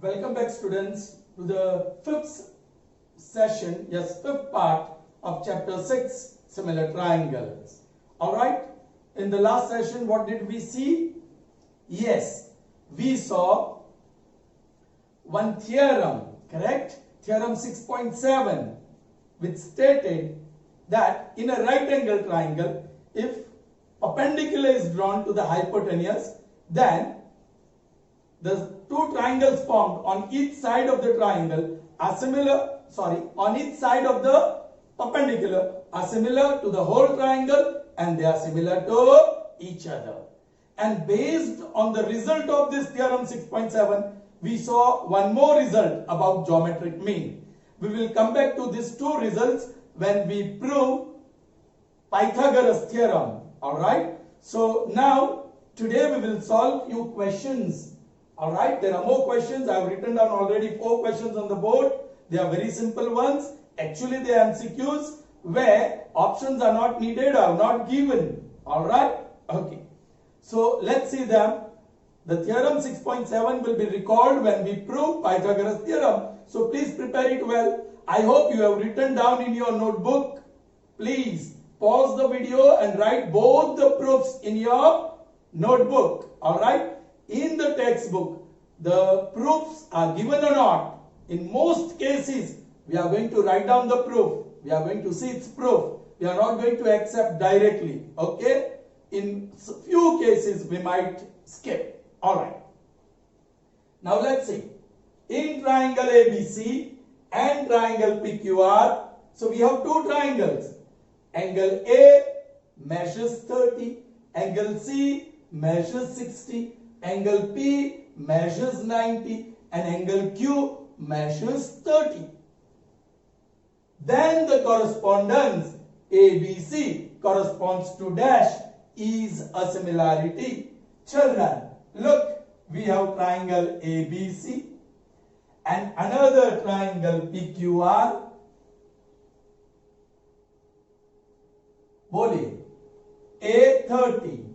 Welcome back, students, to the fifth part of chapter 6, similar triangles. Alright, in the last session, what did we see? Yes, we saw one theorem, correct? Theorem 6.7, which stated that in a right angle triangle, if perpendicular is drawn to the hypotenuse, then the two triangles formed on each side of the triangle are on each side of the perpendicular are similar to the whole triangle, and they are similar to each other. And based on the result of this theorem 6.7, we saw one more result about geometric mean. We will come back to these two results when we prove Pythagoras theorem. Alright, so now today we will solve few questions. Alright, there are more questions. I have written down already 4 questions on the board. They are very simple ones. Actually, they are MCQs where options are not needed or not given. Alright, okay. So let's see them. The theorem 6.7 will be recalled when we prove Pythagoras theorem. So please prepare it well. I hope you have written down in your notebook. Please pause the video and write both the proofs in your notebook. Alright. In the textbook, the proofs are given or not. In most cases, we are going to write down the proof. We are going to see its proof. We are not going to accept directly. Okay? In few cases, we might skip. Alright. Now let's see. In triangle ABC and triangle PQR, so we have two triangles. Angle A measures 30. Angle C measures 60. Angle P measures 90 and angle Q measures 30. Then the correspondence ABC corresponds to dash is a similarity. Children, look, we have triangle ABC and another triangle PQR. Boli, A 30.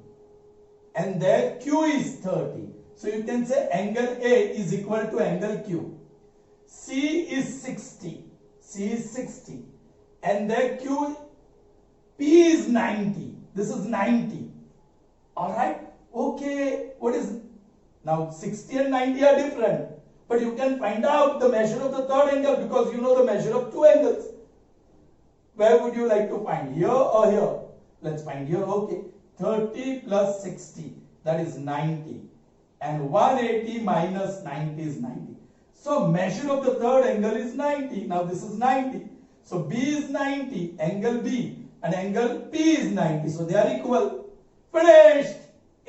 And there Q is 30. So you can say angle A is equal to angle Q. C is 60. C is 60. And there P is 90. This is 90. Alright? Okay. What is... Now 60 and 90 are different. But you can find out the measure of the third angle because you know the measure of two angles. Where would you like to find? Here or here? Let's find here. Okay. 30 plus 60, that is 90, and 180 minus 90 is 90. So measure of the third angle is 90. Now this is 90. So B is 90, angle B, and angle P is 90. So they are equal. Finished.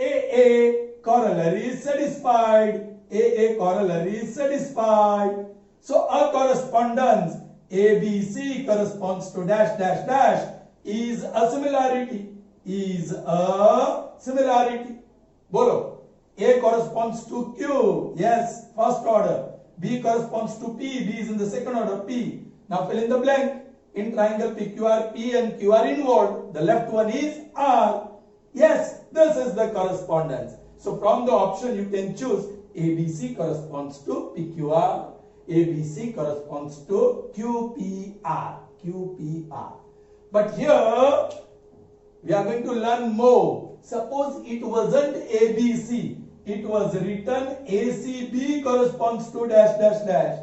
AA corollary is satisfied. AA corollary is satisfied. So a correspondence ABC corresponds to dash dash dash is a similarity. Is a similarity. Bolo. A corresponds to Q. Yes, first order. B corresponds to P. B is in the second order. P. Now fill in the blank. In triangle PQR, P and Q are involved. The left one is R. Yes, this is the correspondence. So from the option you can choose ABC corresponds to PQR. ABC corresponds to QPR. QPR. But here we are going to learn more. Suppose it wasn't ABC. It was written ACB corresponds to dash dash dash.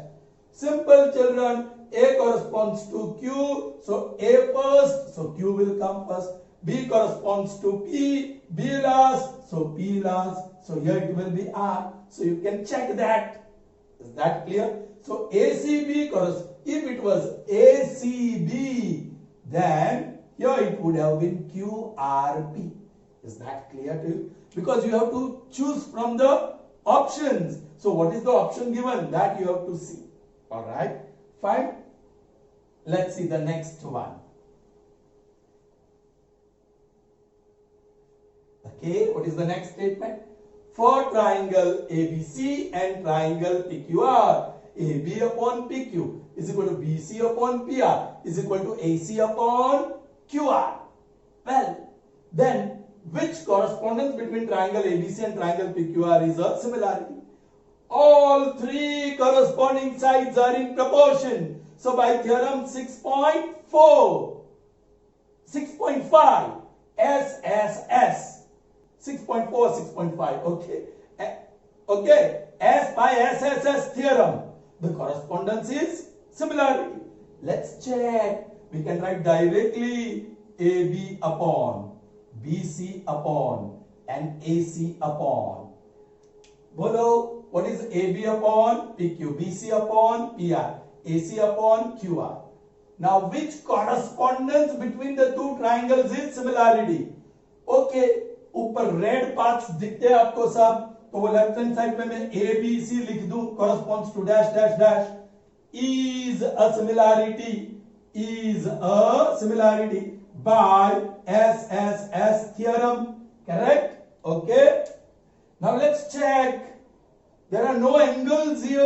Simple, children. A corresponds to Q. So A first. So Q will come first. B corresponds to P. B last. So P last. So here it will be R. So you can check that. Is that clear? So ACB corresponds. If it was ACB, then here it would have been QRP. Is that clear to you? Because you have to choose from the options. So what is the option given? That you have to see. Alright. Fine. Let's see the next one. Okay. What is the next statement? For triangle ABC and triangle PQR, AB upon PQ is equal to BC upon PR is equal to AC upon QR. Well, then which correspondence between triangle ABC and triangle PQR is a similarity? all three corresponding sides are in proportion. So by theorem 6.4, 6.5, S, 6.4, 6.5, okay. Okay, as by SSS theorem, the correspondence is similarity. Let's check. We can write directly AB upon BC upon and AC upon. Bolo, what is AB upon PQ, BC upon PR, AC upon QR. Now, which correspondence between the two triangles is similarity? Okay, ऊपर red parts दिखते हैं आपको सब, तो वो left hand side में मैं A B C लिख दूं, corresponds to dash dash dash, is a similarity by SSS theorem, correct? Okay, now let's check. There are no angles here,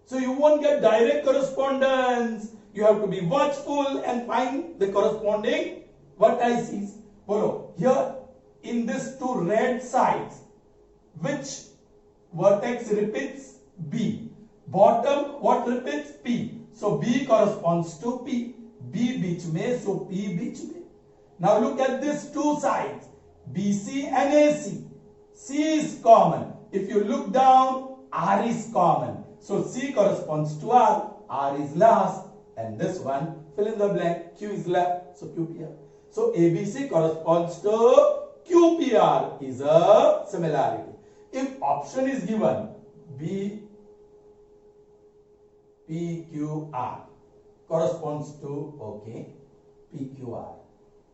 so you won't get direct correspondence. You have to be watchful and find the corresponding vertices. Follow here in these two red sides, which vertex repeats B? Bottom, what repeats? P. So B corresponds to P. B बीच में, so P बीच में. Now look at these two sides, BC and AC. C is common. If you look down, R is common. So C corresponds to R. R is last. And this one, fill in the blank, Q is left, so QPR. So ABC corresponds to QPR, is a similarity. If option is given, B, PQR corresponds to, okay, PQR.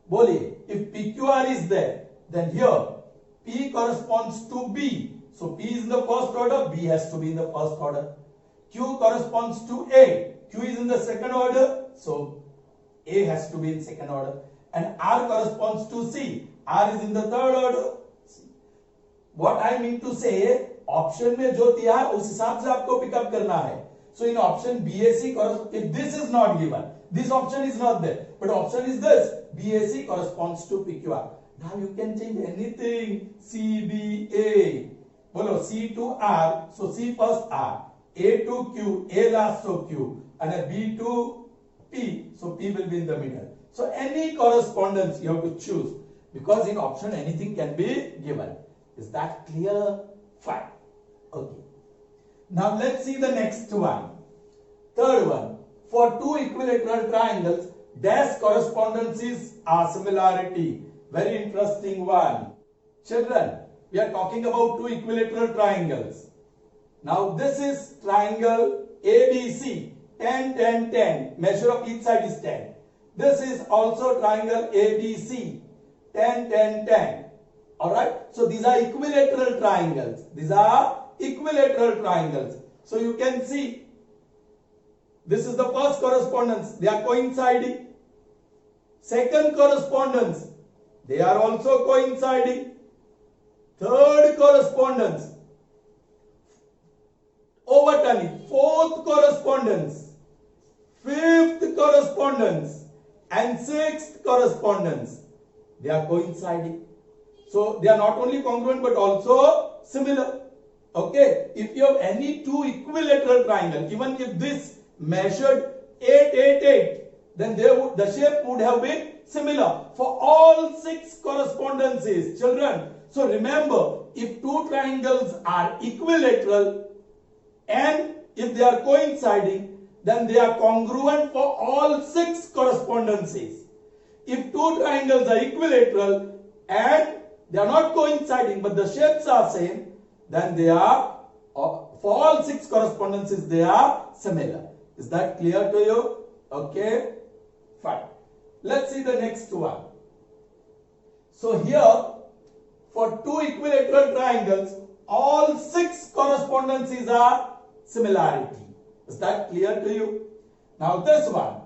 Boliye, if PQR is there, then here, P corresponds to B. So P is in the first order, B has to be in the first order. Q corresponds to A. Q is in the second order, so A has to be in second order. And R corresponds to C. R is in the third order. What I mean to say, option में जो दिया है उस हिसाब से आपको pick up करना है. So in option BAC, if this is not given, this option is not there, but option is this, BAC corresponds to PQR. Now you can change anything, CBA. Bolo, C to R, so C first R, A to Q, A last so Q, and B to P, so P will be in the middle. So any correspondence you have to choose, because in option anything can be given. Is that clear? Fine. Okay. Now let's see the next one. Third one. For two equilateral triangles, dash correspondences are similarity. Very interesting one. Children, we are talking about two equilateral triangles. Now this is triangle ABC, 10, 10, 10. Measure of each side is 10. This is also triangle ABC, 10, 10, 10. Alright. So these are equilateral triangles. These are equilateral triangles. So you can see, this is the first correspondence. They are coinciding. Second correspondence, they are also coinciding. Third correspondence, overturning. Fourth correspondence, fifth correspondence, and sixth correspondence, they are coinciding. So they are not only congruent but also similar. Okay, if you have any two equilateral triangle, even if this measured 8, 8, 8, then the shape would have been similar for all six correspondences. Children, so remember, if two triangles are equilateral and if they are coinciding, then they are congruent for all six correspondences. If two triangles are equilateral and they are not coinciding but the shapes are same, then they are, for all six correspondences, they are similar. Is that clear to you? Okay, fine. Let's see the next one. So here, for two equilateral triangles, all six correspondences are similarity. Is that clear to you? Now this one,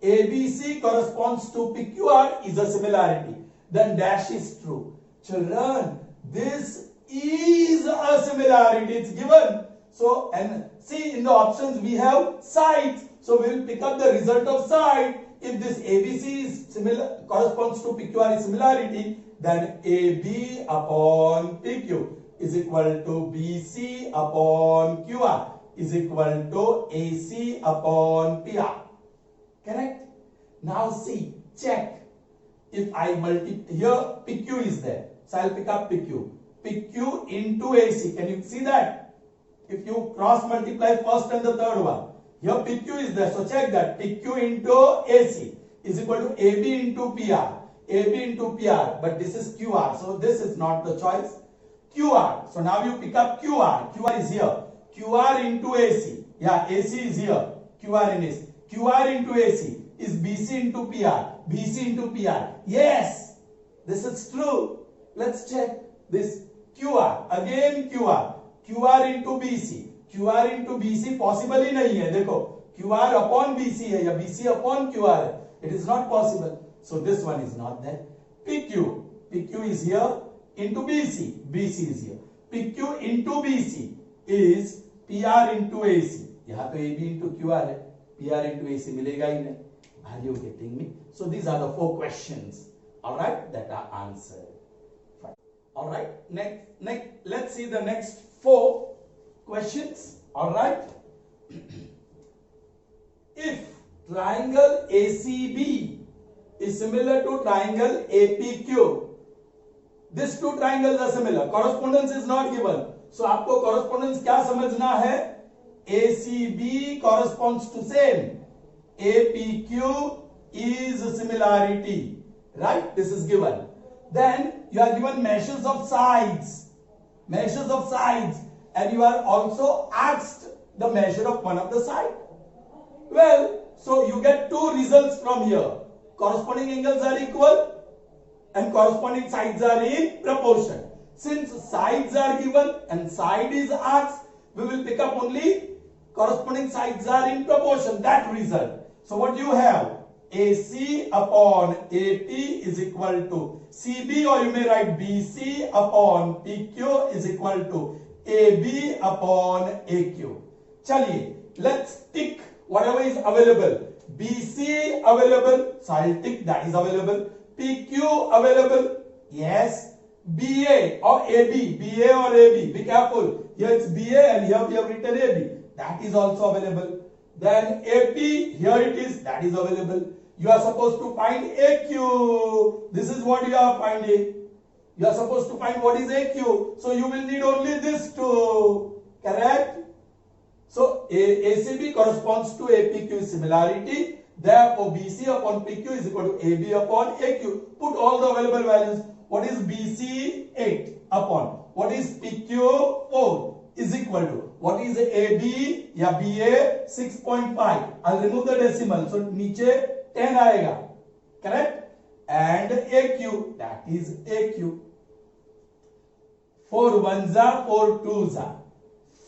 ABC corresponds to PQR is a similarity. Then dash is true. Children, this is a similarity. It's given. So, and see in the options we have sides. So we will pick up the result of side. If this ABC is similar, corresponds to PQR is similarity, then AB upon PQ. is equal to BC upon QR is equal to AC upon PR. Correct? Now see, check. If I multiply, here PQ is there. So I'll pick up PQ. PQ into AC. Can you see that? If you cross multiply first and the third one. Here PQ is there. So check that. PQ into AC is equal to AB into PR. AB into PR. But this is QR. So this is not the choice. QR. So now you pick up QR. QR is here. QR into AC. Yeah, AC is here. QR in AC. QR into AC is BC into PR. BC into PR. Yes, this is true. Let's check this. QR. Again QR. QR into BC. QR into BC possible ही नहीं है. देखो QR upon BC है या BC upon QR है. It is not possible. So this one is not there. PQ. PQ is here into BC. BC is here. PQ into BC is PR into AC. यहाँ तो AB into QR है. PR into AC मिलेगा ही नहीं. Are you getting me? So these are the 4 questions. All right, that are answered. Fine. All right. Next. Let's see the next 4 questions. All right. If triangle ACB is similar to triangle APQ, these 2 triangles are similar. Correspondence is not given. So आपको correspondence क्या समझना है? ACB corresponds to same. APQ is similarity, right? This is given. Then you are given measures of sides, and you are also asked the measure of one of the side. Well, so you get 2 results from here. Corresponding angles are equal and corresponding sides are in proportion. Since sides are given and side is asked, we will pick up only corresponding sides are in proportion, that result. So what do you have? AC upon AP is equal to CB, or you may write BC upon PQ is equal to AB upon AQ. Chaliye, let's tick whatever is available. BC available, so I'll tick that is available. PQ available, yes. BA or AB, BA or AB, be careful. Here it's BA and here we have written AB. That is also available. Then AP, here it is, that is available. You are supposed to find AQ. This is what you are finding. You are supposed to find what is AQ. So you will need only this 2. Correct? So ACB corresponds to APQ similarity. Therefore, BC upon PQ is equal to AB upon AQ. Put all the available values. What is BC? 8 upon. What is PQ? 4 is equal to. What is AB या BA? 6.5. I'll remove the decimal. So नीचे 10 आएगा. Correct? And AQ, that is AQ. 4 1s are 4 2s are.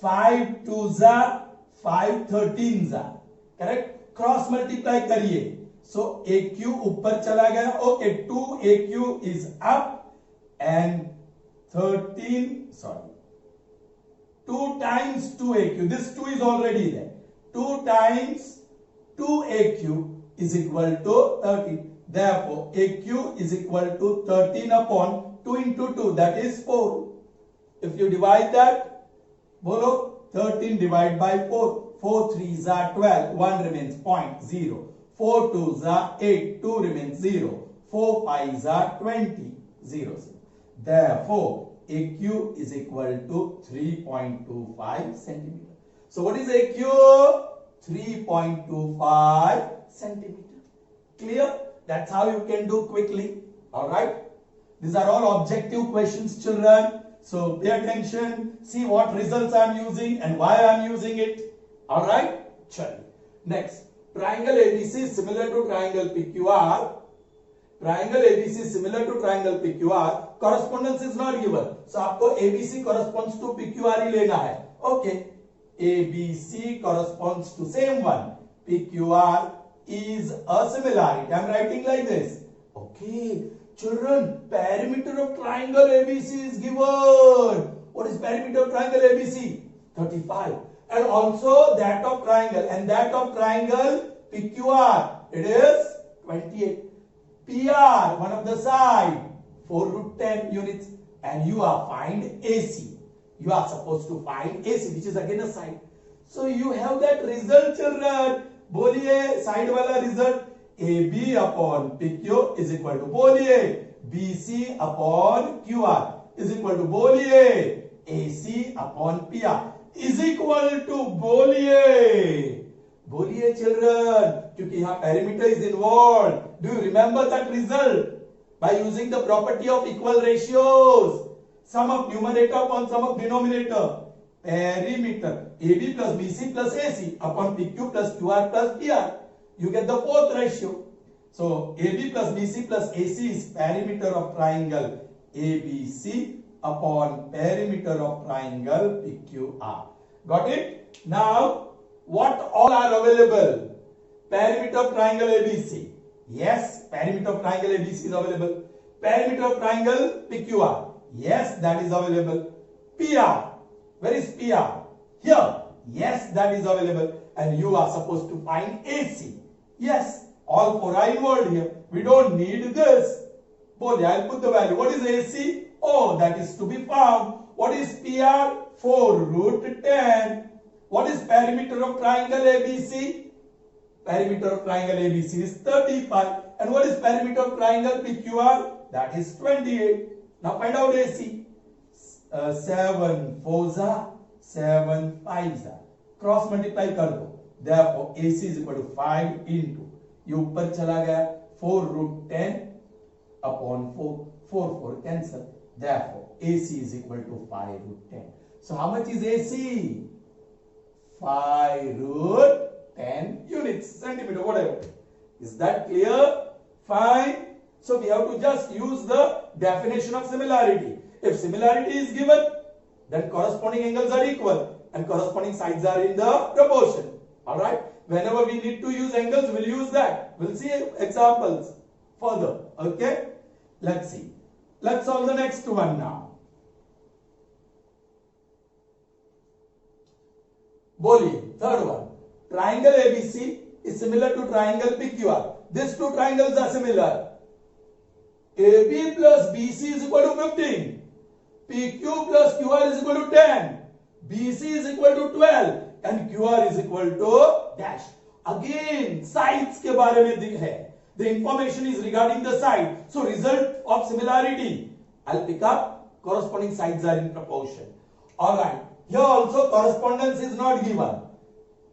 5 2s are 5 13s are. Correct? Cross multiply करिए. So AQ ऊपर चला गया. Okay, 2 AQ is up and 13, sorry. 2 times 2 AQ. This 2 is already there. 2 times 2 AQ is equal to 13. Therefore, AQ is equal to 13 upon 2 into 2. That is 4. If you divide that, bolo 13 divided by 4. 4 3s are 12. 1 remains 0.0. 4 2s are 8. 2 remains 0. 4 5s are 20. 0 0. Therefore, AQ is equal to 3.25 centimeter. So what is AQ? 3.25 centimeter. Clear? That's how you can do quickly. Alright? These are all objective questions, children. So pay attention. See what results I am using and why I am using it. Alright? Chal. Next. Triangle ABC is similar to triangle PQR. Triangle ABC is similar to triangle PQR. Correspondence is not given. So आपको ABC corresponds to PQR ही लेना है. Okay. ABC corresponds to same one. PQR is a similarity. I am writing like this. Okay. Children, perimeter of triangle ABC is given. What is perimeter of triangle ABC? 35. And also that of triangle. And that of triangle PQR. It is 28. PR, one of the side, 4 root 10 units. And you are find AC. you are supposed to find AC, which is again a side. So you have that result, children. बोलिए side वाला result. AB upon PQ is equal to बोलिए BC upon QR is equal to बोलिए AC upon PR is equal to बोलिए children, क्योंकि यहाँ perimeter is involved. Do you remember that result? By using the property of equal ratios, sum of numerator upon sum of denominator, perimeter AB plus BC plus AC upon PQ plus QR plus PR, you get the fourth ratio. So AB plus BC plus AC is perimeter of triangle ABC upon perimeter of triangle PQR. Got it? Now what all are available? Perimeter of triangle ABC. Yes, perimeter of triangle ABC is available. Perimeter of triangle PQR. Yes, that is available. PR. Where is PR? Here. Yes, that is available. And you are supposed to find AC. Yes, all four are involved here. We don't need this. Both, I'll put the value. What is AC? Oh, that is to be found. What is PR? 4 root 10. What is perimeter of triangle ABC? Perimeter of triangle ABC is 35. And what is perimeter of triangle PQR? That is 28. Now find out AC. 7 4s are 7 5s are. Cross multiply कर दो. Therefore AC is equal to 5 into. ये ऊपर चला गया 4 root 10 upon 4. 4 cancel. Therefore AC is equal to 5 root 10. So how much is AC? 5 root 10 units, centimeter, whatever. Is that clear? Fine. So we have to just use the definition of similarity. If similarity is given, then corresponding angles are equal and corresponding sides are in the proportion. Alright? Whenever we need to use angles, we'll use that. We'll see examples further. Okay? Let's see. Let's solve the next one now. Boli, third one. Triangle ABC is similar to triangle PQR. These two triangles are similar. AB plus BC is equal to 15. PQ plus QR is equal to 10. BC is equal to 12. And QR is equal to dash. Again, sides के बारे में है. The information is regarding the side. So result of similarity. I'll pick up corresponding sides are in proportion. Alright. Here also correspondence is not given.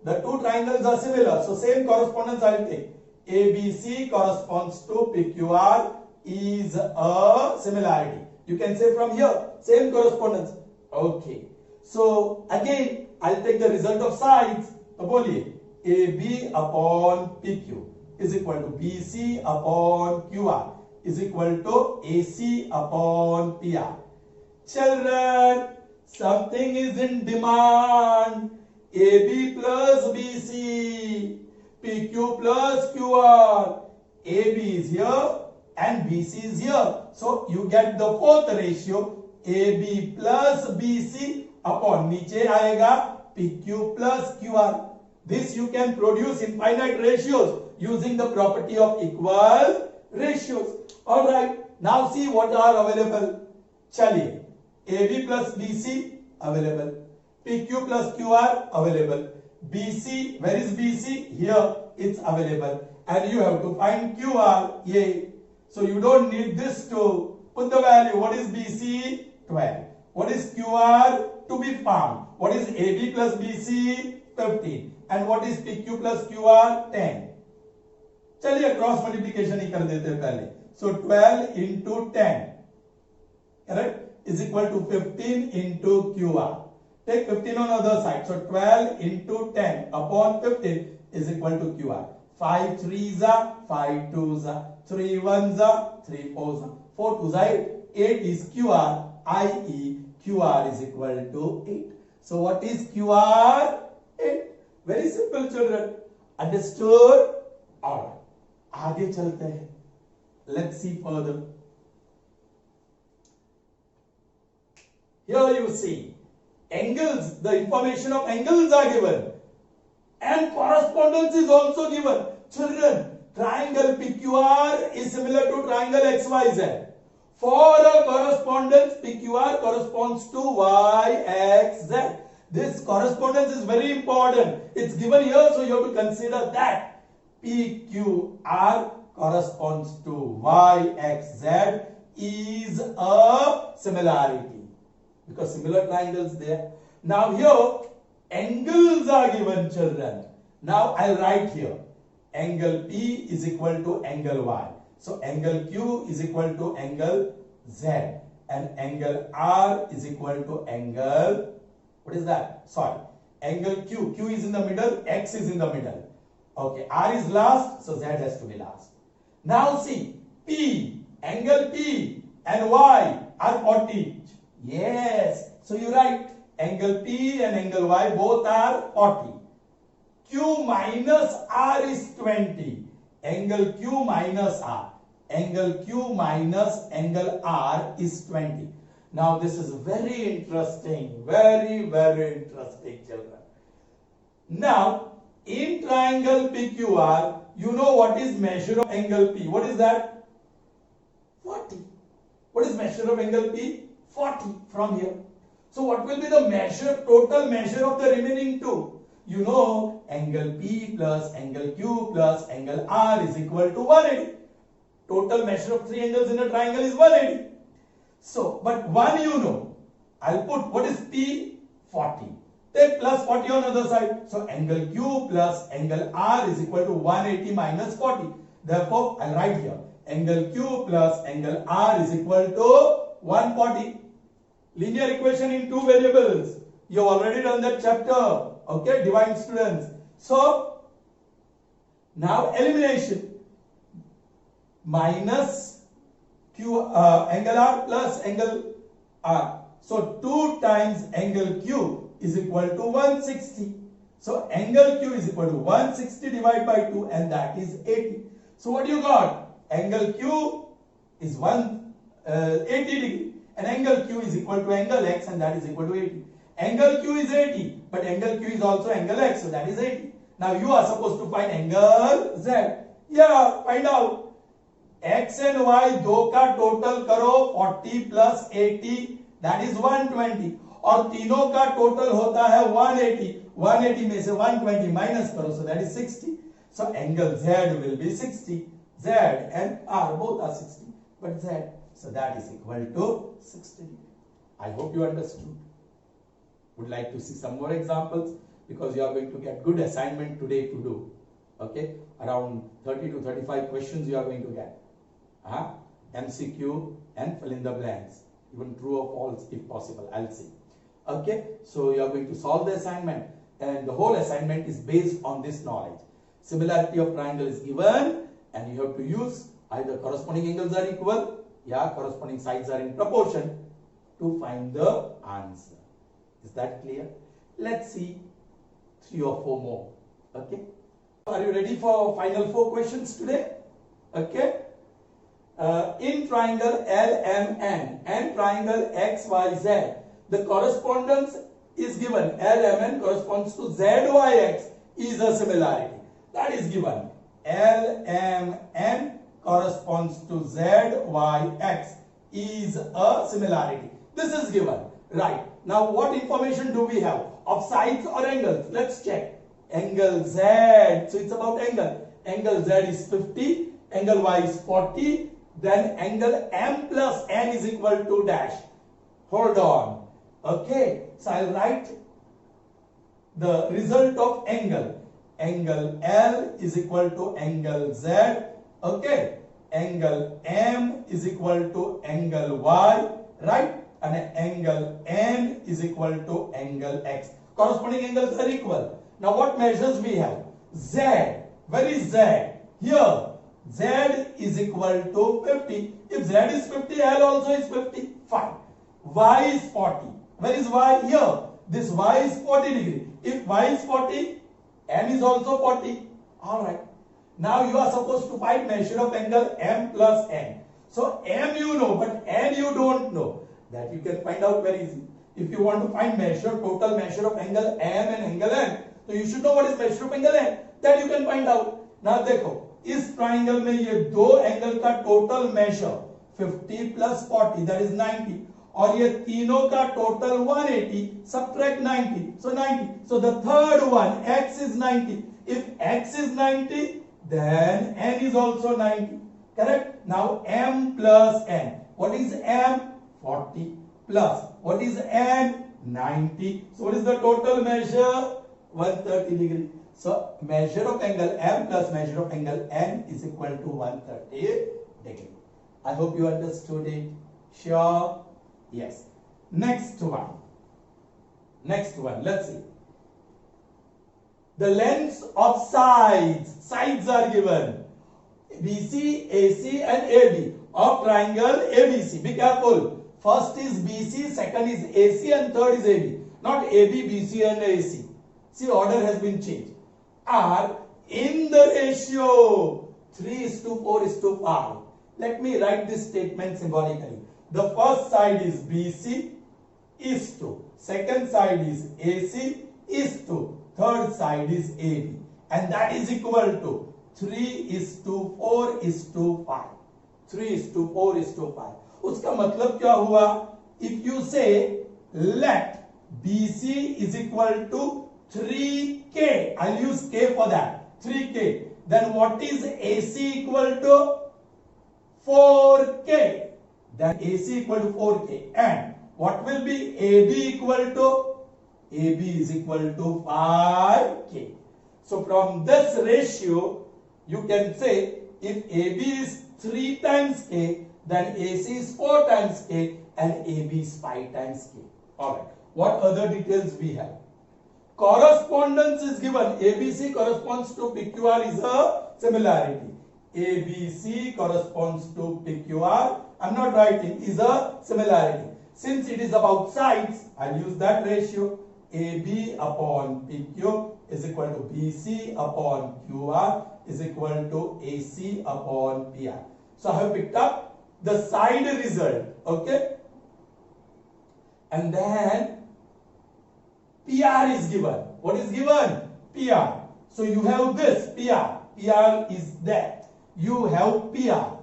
The two triangles are similar. So same correspondence I will take. ABC corresponds to PQR is a similarity. You can say from here. Same correspondence. Okay. So again I'll take the result of sides. तो बोलिए AB upon PQ is equal to BC upon QR is equal to AC upon PR. Children, something is in demand. AB plus BC, PQ plus QR. AB is here and BC is here. So you get the fourth ratio. AB plus BC upon नीचे आएगा PQ plus QR. This you can produce in finite ratios using the property of equal ratios. Alright, now see what are available. चलिए, AB plus BC available, PQ plus QR available, BC, where is BC? Here it's available, and you have to find QR. Yay. So you don't need this to put the value. What is BC? 12. What is QR? To be found. What is AB plus BC? 15. And what is PQ plus QR? 10. चलिए cross multiplication ही कर देते हैं पहले. So 12 into 10, correct, is equal to 15 into QR. Take 15 on the other side. So 12 into 10 upon 15 is equal to QR. 5 3s are 5 2s are 3 1s are 3 4s are 4 2s are 8. 8 is QR, i.e. QR is equal to 8. So what is QR? 8. Very simple, children. Understood? Alright. आगे चलते हैं. Let's see further. Here you see angles, the information of angles are given and correspondence is also given. Children, triangle PQR is similar to triangle XYZ. For a correspondence, PQR corresponds to Y, X, Z. This correspondence is very important. It's given here, so you have to consider that. PQR corresponds to Y, X, Z is a similarity. Because similar triangles there. Now here, angles are given, children. Now I'll write here. Angle P is equal to angle Y. So angle Q is equal to angle Z. And angle R is equal to angle, what is that? Sorry. Angle Q. Q is in the middle, X is in the middle. Okay, R is last, so Z has to be last. Now see, P, angle P and Y are 40. Yes. So you write angle P and angle Y both are 40. Q minus R is 20. Angle Q minus R. Angle Q minus angle R is 20. Now this is very interesting. Very, very interesting, children. Now, in triangle PQR, you know what is measure of angle P. What is that? 40. What is measure of angle P? 40 from here. So what will be the measure, total measure of the remaining two? You know, angle P plus angle Q plus angle R is equal to 180. Total measure of three angles in a triangle is 180. So, but one you know, I'll put, what is P? 40. Take plus 40 on the other side. So, angle Q plus angle R is equal to 180 minus 40. Therefore, I'll write here, angle Q plus angle R is equal to 140. Linear equation in two variables. You have already done that chapter. Okay, divine students. So, now elimination. Minus Q, angle R plus angle R. So, 2 times angle Q is equal to 160. So, angle Q is equal to 160 divided by 2 and that is 80. So, what you got? Angle Q is 80 degree and angle Q is equal to angle X and that is equal to 80. Angle Q is 80 but angle Q is also angle X, so that is 80. Now, you are supposed to find angle Z. Yeah, find out. X and Y दो का total करो 40 plus 80 that is 120 और तीनों का total होता है 180. 180 में से 120 माइनस करो, so that is 60. So angle Z will be 60. Z and R both are 60, but Z, so that is equal to 60. I hope you understood. Would like to see some more examples because you are going to get good assignment today to do. Okay, around 30 to 35 questions you are going to get. MCQ and fill in the blanks, even true or false if possible. I'll see. Okay, so you are going to solve the assignment and the whole assignment is based on this knowledge. Similarity of triangle is given and you have to use either corresponding angles are equal, corresponding sides are in proportion to find the answer. Is that clear? Let's see 3 or 4 more. Okay, are you ready for final 4 questions today? Okay. In triangle LMN and triangle XYZ, the correspondence is given. LMN corresponds to ZYX is a similarity. That is given. LMN corresponds to ZYX is a similarity. This is given. Right. Now, what information do we have? Of sides or angles? Let's check. Angle Z. So, it's about angle. Angle Z is 50. Angle Y is 40. Then angle M plus N is equal to dash. Hold on. Okay. So I'll write the result of angle. Angle L is equal to angle Z. Okay. Angle M is equal to angle Y. Right. And angle N is equal to angle X. Corresponding angles are equal. Now what measures we have? Z. Where is Z? Here. Z is equal to 50. If Z is 50, L also is 50. Fine. Y is 40. Where is Y? Here. This Y is 40 degree. If Y is 40, M is also 40. Alright. Now you are supposed to find measure of angle M plus N. So M you know, but N you don't know. That you can find out very easy. If you want to find measure, total measure of angle M and angle N, so you should know what is measure of angle N. That you can find out. Now देखो, इस triangle में ये दो angle का total major 50 plus 40 that is 90. और ये तीनों का total 180, subtract 90, so 90. So the third one, x is 90. If x is 90, then n is also 90. Correct? Now m plus n. What is m? 40 plus. What is n? 90. So what is the total measure? 130 degree. So measure of angle m plus measure of angle n is equal to 130 degree. I hope you understood it. Sure? Yes. Next one. Let's see. The lengths of sides. Sides are given. BC, AC and AB of triangle ABC. Be careful. First is BC, second is AC and third is AB. Not AB, BC and AC. See, order has been changed. Are in the ratio 3:4:5. Let me write this statement symbolically. The first side is BC is to, second side is AC is to, third side is AB, and that is equal to 3:4:5. 3:4:5. उसका मतलब क्या हुआ? If you say let BC is equal to 3K, I'll use K for that, 3K, then what is AC equal to? 4K. Then AC equal to 4K. And what will be AB equal to? AB is equal to 5K. So from this ratio, you can say if AB is 3 times K, then AC is 4 times K and AB is 5 times K. Alright. What other details we have? Correspondence is given. ABC corresponds to PQR is a similarity. ABC corresponds to PQR. I'm not writing, is a similarity. Since it is about sides, I'll use that ratio. AB upon PQ is equal to BC upon QR is equal to AC upon PR. So I have picked up the side result. Okay. And then PR is given. What is given? PR. So you have this PR. PR is that. You have PR.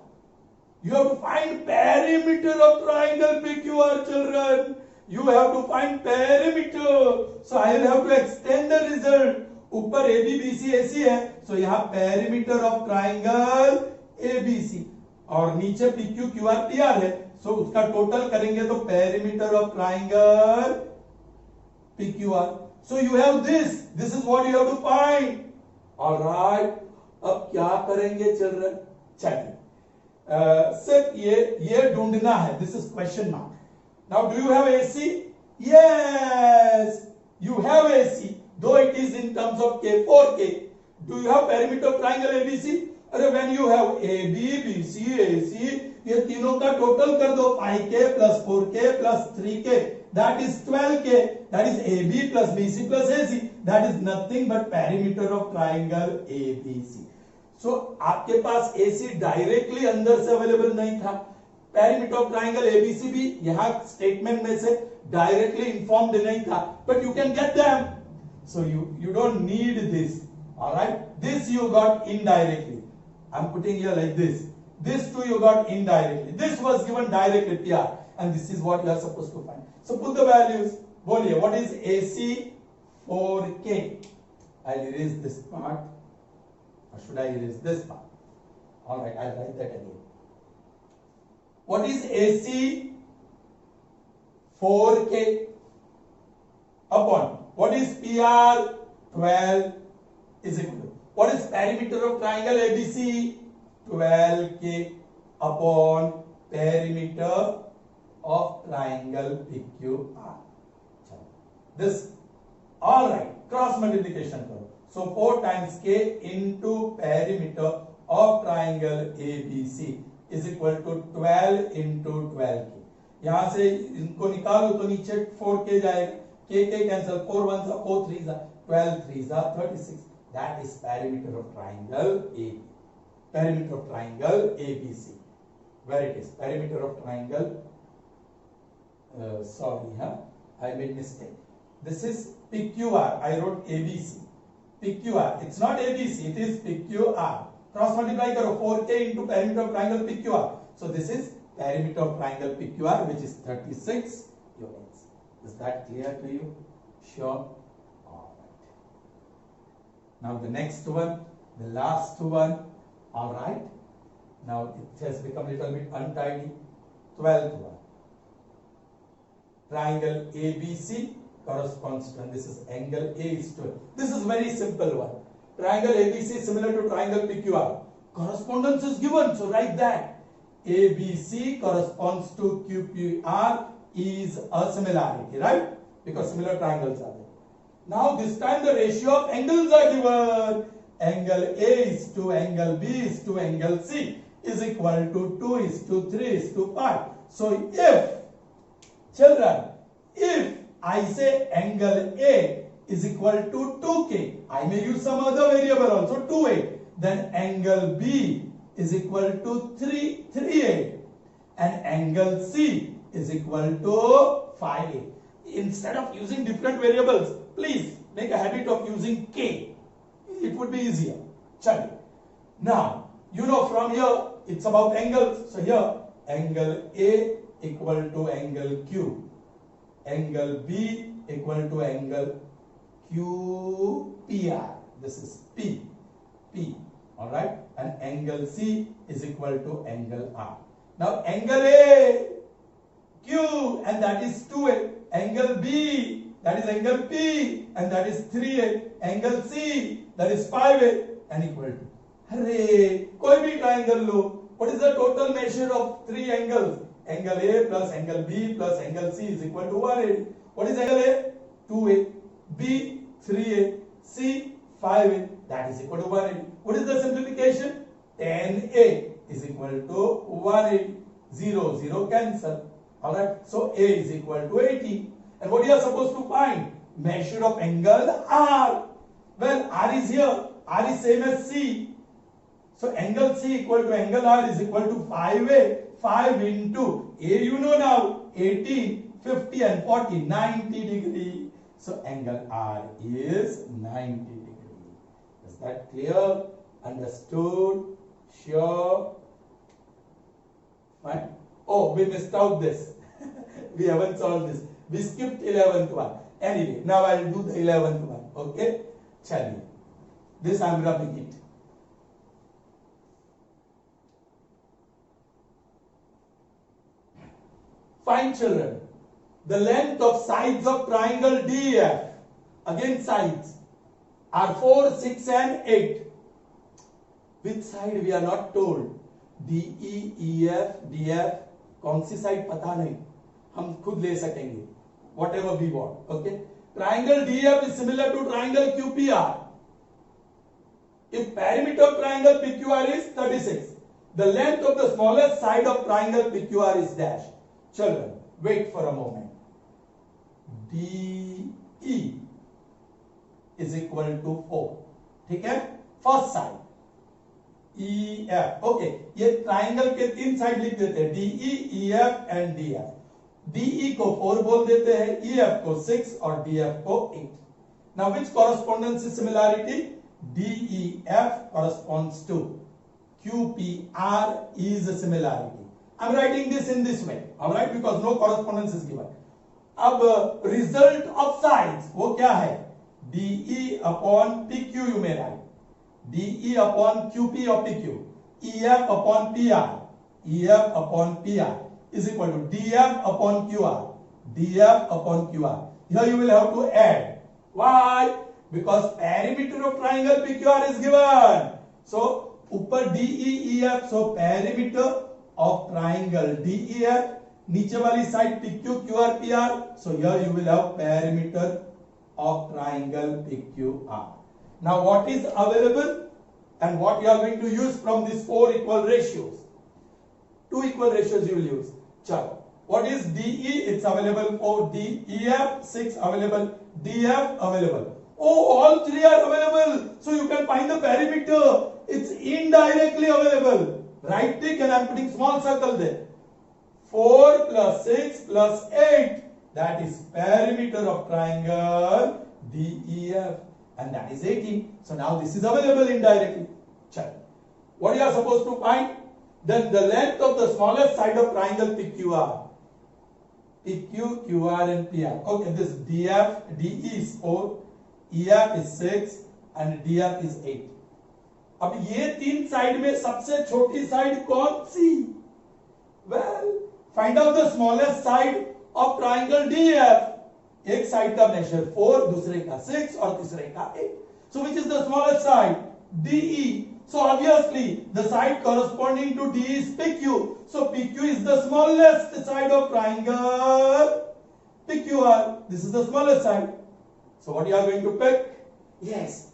You have to find perimeter of triangle PQR, children. You have to find perimeter. So I will have to extend the result. ऊपर AB, BC, AC है. So यहाँ perimeter of triangle ABC. और नीचे PQ, QR, PR है. So उसका total करेंगे तो perimeter of triangle PQR. So you have this. This is what you have to find. Alright. अब क्या करेंगे children? चलिए. सिर्फ ये ढूंढना है. This is question mark. Now do you have AC? Yes. You have AC. Though it is in terms of K, 4K. Do you have perimeter of triangle ABC? अरे when you have AB, BC, AC, ये तीनों का total कर दो. 5K plus 4K plus 3K. That is 12K. That is AB plus BC plus AC. That is nothing but perimeter of triangle ABC. So आपके पास AC directly अंदर से available नहीं था. Perimeter of triangle ABC भी यहाँ statement में से directly informed नहीं था. But you can get them. So you don't need this. Alright. This you got indirectly. I'm putting here like this. This too you got indirectly. This was given directly PR. And this is what you are supposed to find. So put the values. बोलिए, what is AC 4K? I'll erase this part. Or should I erase this part? Alright, I'll write that again. What is AC 4K upon? What is PR 12 is equal to? What is perimeter of triangle ABC? 12K upon perimeter of triangle PQR. This, alright, cross multiplication करो. So 4 times K into perimeter of triangle ABC is equal to 12 into 12K. यहाँ से इनको निकालो तो नीचे 4K जाएगा. K cancel. 4 1s are 4 3s are 12 3s are 36. That is perimeter of triangle AB. Perimeter of triangle ABC. Where it is? Perimeter of triangle. I made mistake. This is PQR. I wrote ABC. PQR. It's not ABC. It is PQR. Cross multiply karo 4K into perimeter of triangle PQR. So this is perimeter of triangle PQR, which is 36 units. Is that clear to you? Sure. All right. Now the next one, the last one. All right. Now it has become a little bit untidy. 12th one. Triangle ABC corresponds to, and this is angle A is to. This is very simple one. Triangle ABC is similar to triangle PQR. Correspondence is given, so write that. ABC corresponds to QPR is a similarity, right? Because similar triangles are there. Now this time the ratio of angles are given. Angle A is to angle B is to angle C is equal to 2 is to 3 is to 5. So if, children, if I say angle A is equal to 2K, I may use some other variable also, 2A. Then angle B is equal to 3A. And angle C is equal to 5A. Instead of using different variables, please make a habit of using K. It would be easier. Chali. Now, you know from here, it's about angles. So here, angle A equal to angle Q. Angle B equal to angle QPR. This is P. Alright. And angle C is equal to angle R. Now, angle A, Q, and that is 2A. Angle B, that is angle P, and that is 3A. Angle C, that is 5A, and equal to. Hooray! कोई भी triangle low. What is the total measure of three angles? Angle A plus angle B plus angle C is equal to 180. What is angle A? 2A. B, 3A. C, 5A. That is equal to 180. What is the simplification? 10A is equal to 180. 0, 0 cancel. Alright. So A is equal to 80. And what you are supposed to find? Measure of angle R. Well, R is here. R is same as C. So angle C equal to angle R is equal to 5A. 5 into A, you know now, 18, 50 and 40, 90 degree. So angle R is 90 degree. Is that clear? Understood? Sure? Fine. Oh, we missed out this. We haven't solved this. We skipped 11th one. Anyway, now I will do the 11th one. Okay? Chaliye. This I am rubbing it. Fine, children. The length of sides of triangle DEF, again sides, are 4, 6 and 8. Which side we are not told. DE, EF, DF, कौन सी side पता नहीं, हम खुद ले सकेंगे. Whatever we want. Okay. Triangle DEF is similar to triangle QPR. If perimeter of triangle PQR is 36, the length of the smallest side of triangle PQR is dash. Children, wait for a moment. DE is equal to 4. ठीक है? First side. EF. Okay. ये triangle के तीन side लिख देते हैं. DE, EF and DF. DE को 4 बोल देते हैं, EF को 6 और DF को 8. Now which correspondence is similarity? DEF corresponds to QPR is a similarity. I am writing this in this way, alright, because no correspondence is given. अब result of sides वो क्या है? DE upon PQ you may write. DE upon QP or PQ. EF upon PR. EF upon PR is equal to DF upon QR. DF upon QR. Here you will have to add. Why? Because perimeter of triangle PQR is given. So ऊपर DEEF, so perimeter of triangle DEF, नीचे वाली side PQ QR PR, so here you will have perimeter of triangle PQR. Now what is available and what you are going to use from these 4 equal ratios? 2 equal ratios you will use. Chalo. What is DE? It's available for DEF, 6 available, DF available. Oh, all 3 are available. So you can find the perimeter. It's indirectly available. Right tick and I'm putting small circle there. 4 plus 6 plus 8. That is perimeter of triangle DEF. And that is 18. So now this is available indirectly. Check. What you are supposed to find? Then the length of the smallest side of triangle PQR. PQ, QR and PR. Okay, this DF, DE is 4, EF is 6 and DF is 8. अब ये तीन side में सबसे छोटी side कौन सी? Well, find out the smallest side of triangle DF. एक side का major 4, दूसरे का 6 और तीसरे का 8. So which is the smallest side? DE. So obviously the side corresponding to D is PQ. So PQ is the smallest side of triangle PQR. This is the smallest side. So what you are going to pick? Yes.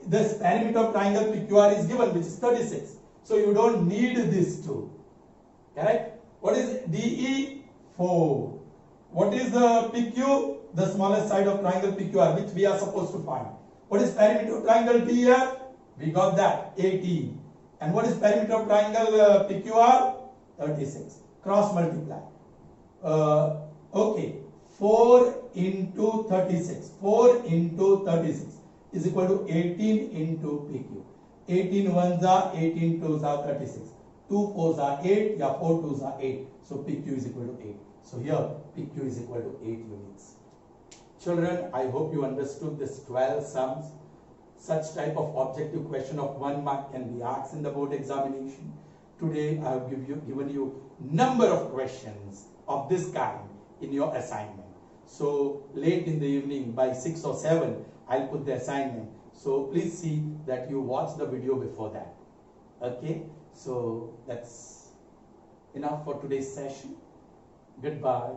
This perimeter of triangle PQR is given, which is 36. So you don't need these two. Correct? What is DE? 4. What is the PQ? The smallest side of triangle PQR, which we are supposed to find. What is perimeter of triangle DF? We got that, 18. And what is perimeter of triangle PQR? 36. Cross multiply. Okay. 4 into 36. 4 into 36 is equal to 18 into PQ. 18 ones are 18 twos are 36. 2 fours are 8. Yeah, 4 twos are 8. So PQ is equal to 8. So here PQ is equal to 8 units. Children, I hope you understood this 12 sums. Such type of objective question of 1 mark can be asked in the board examination. Today I have given you number of questions of this kind in your assignment. So late in the evening by 6 or 7 I'll put the assignment. So please see that you watch the video before that. Okay, so that's enough for today's session. Goodbye.